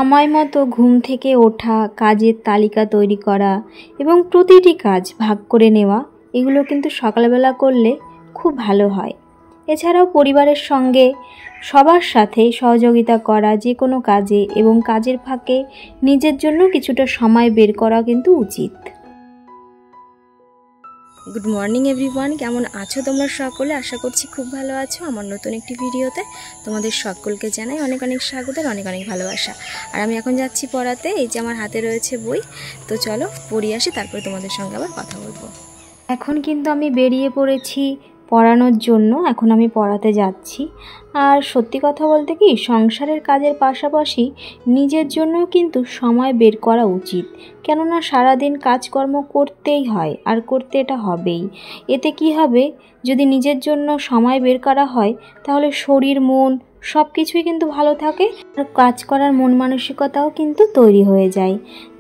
সময় মতো ঘুম থেকে ওঠা, কাজের তালিকা তৈরি করা এবং প্রতিটি কাজ ভাগ করে নেওয়া, এগুলো কিন্তু সকালবেলা করলে খুব ভালো হয়। এছাড়াও পরিবারের সঙ্গে সবার সাথে সহযোগিতা করা যে কোনো কাজে এবং কাজের ফাঁকে নিজের জন্য কিছুটা সময় বের করা কিন্তু উচিত। গুড মর্নিং এভরিওয়ান, কেমন আছো তোমরা সকলে? আশা করছি খুব ভালো আছো। আমার নতুন একটি ভিডিওতে তোমাদের সকলকে জানাই অনেক অনেক স্বাগত, অনেক অনেক ভালোবাসা। আর আমি এখন যাচ্ছি পড়াতে। এই যে আমার হাতে রয়েছে বই, তো চলো পড়িয়ে আসি, তারপরে তোমাদের সঙ্গে আবার কথা বলবো। এখন কিন্তু আমি বেরিয়ে পড়েছি পড়ানোর জন্য। এখন আমি পড়াতে যাচ্ছি। আর সত্যি কথা বলতে কি, সংসারের কাজের পাশাপাশি নিজের জন্য কিন্তু সময় বের করা উচিত। কেননা সারাদিন কাজকর্ম করতেই হয়, আর করতে এটা হবেই। এতে কি হবে, যদি নিজের জন্য সময় বের করা হয় তাহলে শরীর মন সব কিছুই কিন্তু ভালো থাকে, আর কাজ করার মন মানসিকতাও কিন্তু তৈরি হয়ে যায়।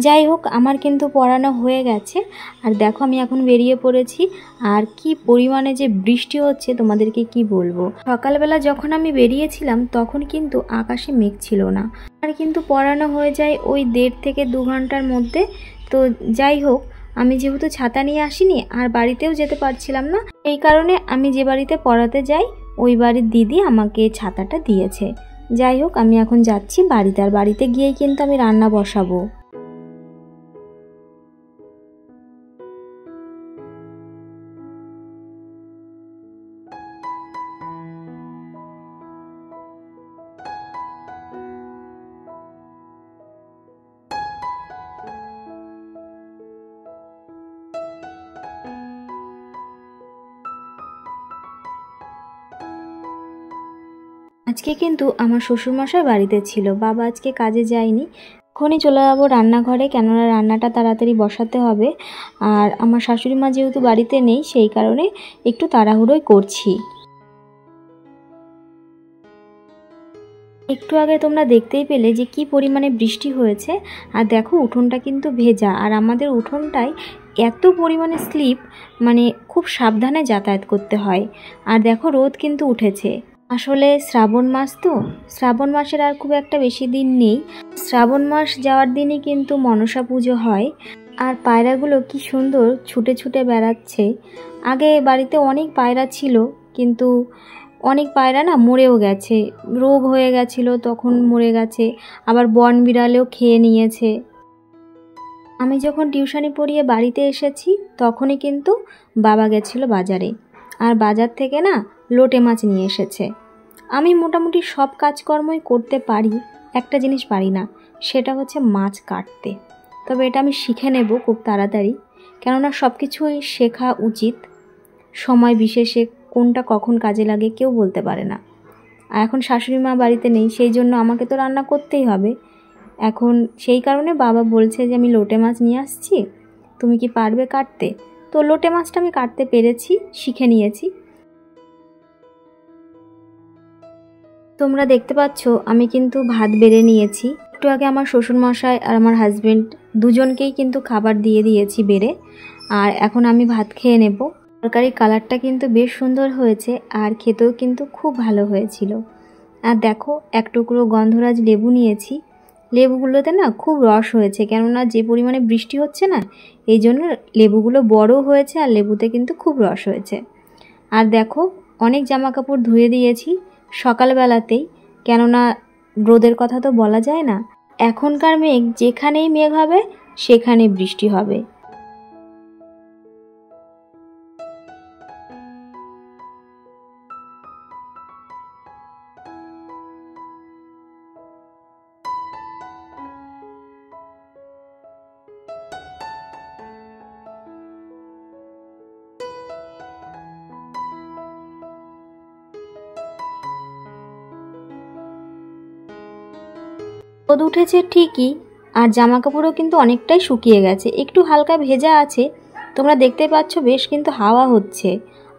যাই হোক, আমার কিন্তু পড়ানো হয়ে গেছে। আর দেখো আমি এখন বেরিয়ে পড়েছি। আর কি পরিমাণে যে বৃষ্টি হচ্ছে তোমাদেরকে কি বলবো। সকালবেলা যখন আমি বেরিয়েছিলাম তখন কিন্তু আকাশে মেঘ ছিল না। আর কিন্তু পড়ানো হয়ে যায় ওই 1.5 থেকে 2 ঘন্টার মধ্যে। তো যাই হোক, আমি যেহেতু ছাতা নিয়ে আসিনি আর বাড়িতেও যেতে পারছিলাম না, এই কারণে আমি যে বাড়িতে পড়াতে যাই ওই বাড়ির দিদি আমাকে ছাতাটা দিয়েছে। যাই হোক, আমি এখন যাচ্ছি বাড়িতে। আর বাড়িতে গিয়েই কিন্তু আমি রান্না বসাবো। আজকে কিন্তু আমার শ্বশুরমশাই বাড়িতে ছিল, বাবা আজকে কাজে যায়নি। এখনই চলে যাবো রান্নাঘরে, কেননা রান্নাটা তাড়াতাড়ি বসাতে হবে। আর আমার শাশুড়ি মা যেহেতু বাড়িতে নেই, সেই কারণে একটু তাড়াহুড়োই করছি। একটু আগে তোমরা দেখতেই পেলে যে কি পরিমাণে বৃষ্টি হয়েছে। আর দেখো উঠোনটা কিন্তু ভেজা, আর আমাদের উঠোনটায় এত পরিমাণে স্লিপ, মানে খুব সাবধানে যাতায়াত করতে হয়। আর দেখো রোদ কিন্তু উঠেছে। আসলে শ্রাবণ মাস তো, শ্রাবণ মাসের আর খুব একটা বেশি দিন নেই। শ্রাবণ মাস যাওয়ার দিনই কিন্তু মনসা পুজো হয়। আর পায়রাগুলো কি সুন্দর ছুটে ছুটে বেড়াচ্ছে। আগে বাড়িতে অনেক পায়রা ছিল, কিন্তু অনেক পায়রা না মরেও গেছে, রোগ হয়ে গেছিলো তখন মরে গেছে। আবার বন বিড়ালেও খেয়ে নিয়েছে। আমি যখন টিউশনি পড়িয়ে বাড়িতে এসেছি তখনই কিন্তু বাবা গেছিলো বাজারে। আর বাজার থেকে না লোটে মাছ নিয়ে এসেছে। আমি মোটামুটি সব কাজকর্মই করতে পারি, একটা জিনিস পারি না, সেটা হচ্ছে মাছ কাটতে। তবে এটা আমি শিখে নেব খুব তাড়াতাড়ি, কেননা সব কিছুই শেখা উচিত। সময় বিশেষে কোনটা কখন কাজে লাগে কেউ বলতে পারে না। আর এখন শাশুড়ি মা বাড়িতে নেই, সেই জন্য আমাকে তো রান্না করতেই হবে। এখন সেই কারণে বাবা বলছে যে আমি লোটে মাছ নিয়ে আসছি, তুমি কি পারবে কাটতে? তো লোটে মাছটা আমি কাটতে পেরেছি, শিখে নিয়েছি। তোমরা দেখতে পাচ্ছ আমি কিন্তু ভাত বেড়ে নিয়েছি। একটু আগে আমার শ্বশুরমশাই আর আমার হাজবেন্ড দুজনকেই কিন্তু খাবার দিয়ে দিয়েছি বেড়ে। আর এখন আমি ভাত খেয়ে নেব। তরকারির কালারটা কিন্তু বেশ সুন্দর হয়েছে, আর খেতেও কিন্তু খুব ভালো হয়েছিল। আর দেখো এক টুকরো গন্ধরাজ লেবু নিয়েছি। লেবুগুলোতে না খুব রস হয়েছে, কেননা যে পরিমাণে বৃষ্টি হচ্ছে না, এই জন্য লেবুগুলো বড় হয়েছে, আর লেবুতে কিন্তু খুব রস হয়েছে। আর দেখো অনেক জামা কাপড় ধুয়ে দিয়েছি সকালবেলাতেই, কেননা রোদের কথা তো বলা যায় না। এখনকার মেঘ যেখানেই মেঘ হবে সেখানে বৃষ্টি হবে। রোদ উঠেছে ঠিকই, আর জামা কাপড়ও কিন্তু অনেকটাই শুকিয়ে গেছে, একটু হালকা ভেজা আছে। তোমরা দেখতে পাচ্ছ বেশ কিন্তু হাওয়া হচ্ছে,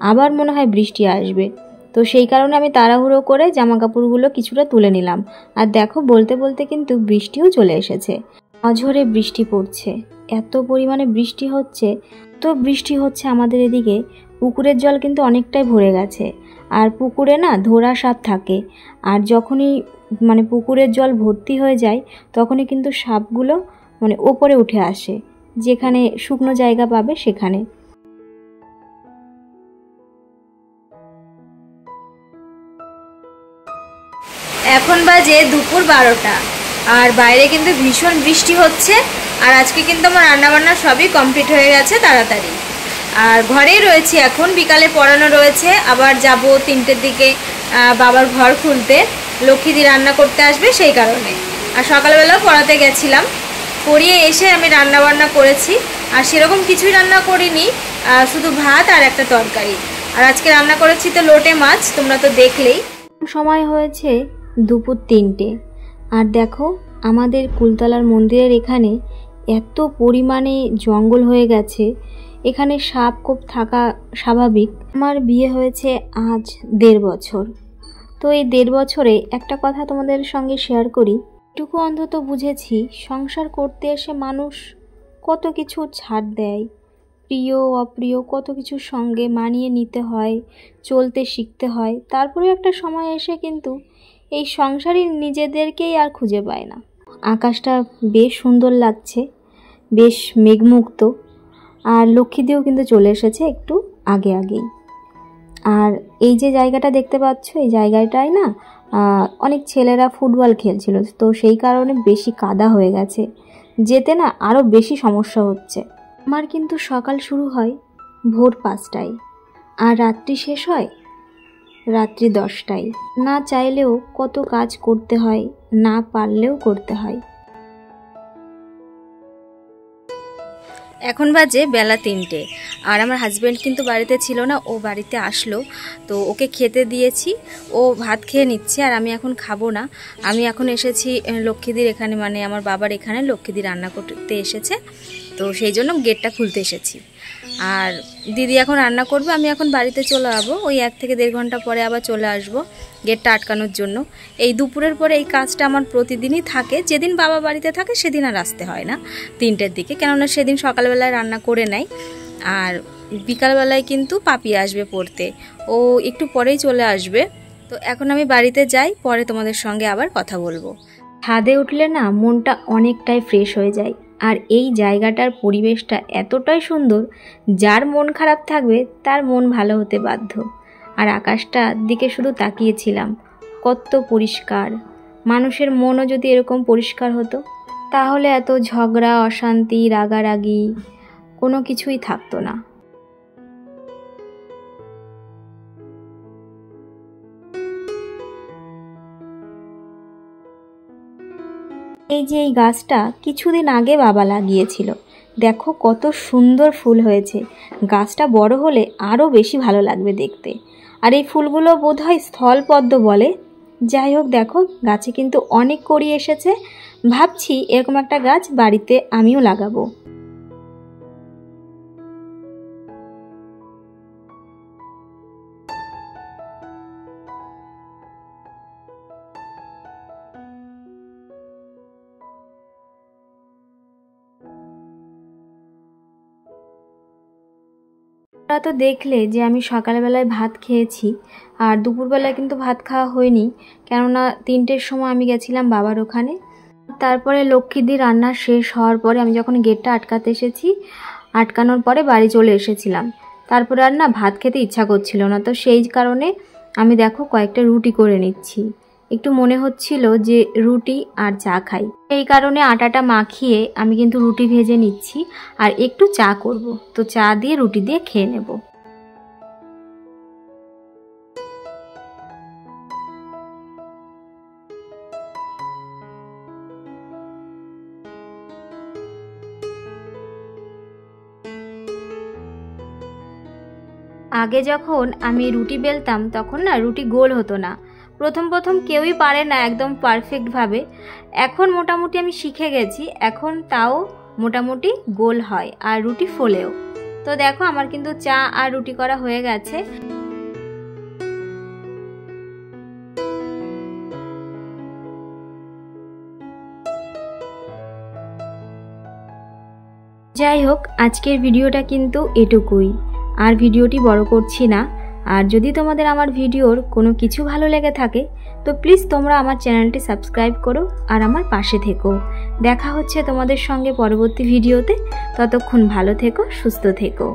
আবার মনে হয় বৃষ্টি আসবে। তো সেই কারণে আমি তাড়াহুড়ো করে জামা কাপড়গুলো কিছুটা তুলে নিলাম। আর দেখো বলতে বলতে কিন্তু বৃষ্টিও চলে এসেছে। অঝরে বৃষ্টি পড়ছে, এত পরিমাণে বৃষ্টি হচ্ছে। তো বৃষ্টি হচ্ছে আমাদের এদিকে, পুকুরের জল কিন্তু অনেকটাই ভরে গেছে। আর পুকুরে না ধোড়া সাপ থাকে, আর যখনই মানে পুকুরের জল ভর্তি হয়ে যায় তখনই কিন্তু সাপগুলো মানে ওপরে উঠে আসে, যেখানে শুকনো জায়গা পাবে সেখানে। এখন বাজে দুপুর 12টা, আর বাইরে কিন্তু ভীষণ বৃষ্টি হচ্ছে। আর আজকে কিন্তু আমার রান্নাবান্না সবই কমপ্লিট হয়ে গেছে তাড়াতাড়ি। আর ঘরেই রয়েছি এখন, বিকালে পড়ানো রয়েছে, আবার যাব 3টের দিকে বাবার ঘর খুলতে, লক্ষ্মীদি রান্না করতে আসবে সেই কারণে। আর সকালবেলাও পড়াতে গেছিলাম, পড়িয়ে এসে আমি রান্নাবান্না করেছি। আর সেরকম কিছুই রান্না করিনি, শুধু ভাত আর একটা তরকারি। আর আজকে রান্না করেছি তো লোটে মাছ, তোমরা তো দেখলেই। সময় হয়েছে দুপুর 3টে। আর দেখো আমাদের কুলতলার মন্দিরের এখানে এত পরিমাণে জঙ্গল হয়ে গেছে, এখানে সাপ কোপ থাকা স্বাভাবিক। আমার বিয়ে হয়েছে আজ 1.5 বছর। তো এই 1.5 বছরে একটা কথা তোমাদের সঙ্গে শেয়ার করি। এটুকু অন্তত বুঝেছি, সংসার করতে এসে মানুষ কত কিছু ছাড় দেয়, প্রিয় অপ্রিয় কত কিছুর সঙ্গে মানিয়ে নিতে হয়, চলতে শিখতে হয়। তারপরে একটা সময় এসে কিন্তু এই সংসারই নিজেদেরকেই আর খুঁজে পায় না। আকাশটা বেশ সুন্দর লাগছে, বেশ মেঘমুক্ত। আর লক্ষ্মীদিও কিন্তু চলে এসেছে একটু আগেই। আর এই যে জায়গাটা দেখতে পাচ্ছ, এই জায়গাটায় না অনেক ছেলেরা ফুটবল খেলছিল, তো সেই কারণে বেশি কাদা হয়ে গেছে, যেতে না আরও বেশি সমস্যা হচ্ছে। আমার কিন্তু সকাল শুরু হয় ভোর 5টায়, আর রাত্রি শেষ হয় রাত্রি 10টায়। না চাইলেও কত কাজ করতে হয়, না পারলেও করতে হয়। এখন বাজে বেলা 3টে, আর আমার হাজব্যান্ড কিন্তু বাড়িতে ছিল না, ও বাড়িতে আসলো। তো ওকে খেতে দিয়েছি, ও ভাত খেয়ে নিচ্ছে, আর আমি এখন খাবো না। আমি এখন এসেছি লক্ষ্মীদির এখানে, মানে আমার বাবার এখানে লক্ষ্মীদি রান্না করতে এসেছে, তো সেই জন্য গেটটা খুলতে এসেছি। আর দিদি এখন রান্না করবে, আমি এখন বাড়িতে চলে যাবো। ওই 1 থেকে 1.5 ঘন্টা পরে আবার চলে আসবো গেটটা আটকানোর জন্য। এই দুপুরের পরে এই কাজটা আমার প্রতিদিনই থাকে। যেদিন বাবা বাড়িতে থাকে সেদিন আর আসতে হয় না 3টের দিকে, কেননা সেদিন সকালবেলায় রান্না করে নেয়। আর বিকালবেলায় কিন্তু পাপি আসবে পড়তে, ও একটু পরেই চলে আসবে। তো এখন আমি বাড়িতে যাই, পরে তোমাদের সঙ্গে আবার কথা বলবো। ছাদে উঠলে না মনটা অনেকটাই ফ্রেশ হয়ে যায়। আর এই জায়গাটার পরিবেশটা এতটাই সুন্দর, যার মন খারাপ থাকবে তার মন ভালো হতে বাধ্য। আর আকাশটার দিকে শুধু তাকিয়েছিলাম, কত পরিষ্কার। মানুষের মনও যদি এরকম পরিষ্কার হতো, তাহলে এত ঝগড়া, অশান্তি, রাগারাগি কোনো কিছুই থাকতো না। এই যে এই গাছটা কিছুদিন আগে বাবা লাগিয়েছিল, দেখো কত সুন্দর ফুল হয়েছে। গাছটা বড় হলে আরও বেশি ভালো লাগবে দেখতে। আর এই ফুলগুলো বোধহয় স্থলপদ্ম বলে। যাই হোক, দেখো গাছে কিন্তু অনেক কড়ি এসেছে। ভাবছি এরকম একটা গাছ বাড়িতে আমিও লাগাবো। তোমরা তো দেখলে যে আমি সকালবেলায় ভাত খেয়েছি, আর দুপুরবেলায় কিন্তু ভাত খাওয়া হয়নি, কেননা 3টের সময় আমি গেছিলাম বাবার ওখানে। তারপরে লক্ষ্মীদি রান্না শেষ হওয়ার পরে আমি যখন গেটটা আটকাতে এসেছি, আটকানোর পরে বাড়ি চলে এসেছিলাম। তারপরে আর না ভাত খেতে ইচ্ছা করছিল না, তো সেই কারণে আমি দেখো কয়েকটা রুটি করে নিচ্ছি। একটু মনে হচ্ছিল যে রুটি আর চা খাই, এই কারণে আটাটা মাখিয়ে আমি কিন্তু রুটি ভেজে নিচ্ছি আর একটু চা করব। তো চা দিয়ে রুটি দিয়ে খেয়ে নেব। আগে যখন আমি রুটি বেলতাম তখন না রুটি গোল হতো না। প্রথম কেউই পারে না একদম পারফেক্টভাবে। এখন মোটামুটি আমি শিখে গেছি, এখন তাও মোটামুটি গোল হয় আর রুটি ফোলেও। তো দেখো আমার কিন্তু চা আর রুটি করা হয়ে গেছে। যাই হোক, আজকের ভিডিওটা কিন্তু এটুকুই, আর ভিডিওটি বড় করছি না। আর যদি তোমাদের আমার ভিডিওর কোনো কিছু ভালো লেগে থাকে তো প্লিজ তোমরা আমার চ্যানেলটি সাবস্ক্রাইব করো আর আমার পাশে থেকো। দেখা হচ্ছে তোমাদের সঙ্গে পরবর্তী ভিডিওতে। ততক্ষণ ভালো থেকো, সুস্থ থেকো।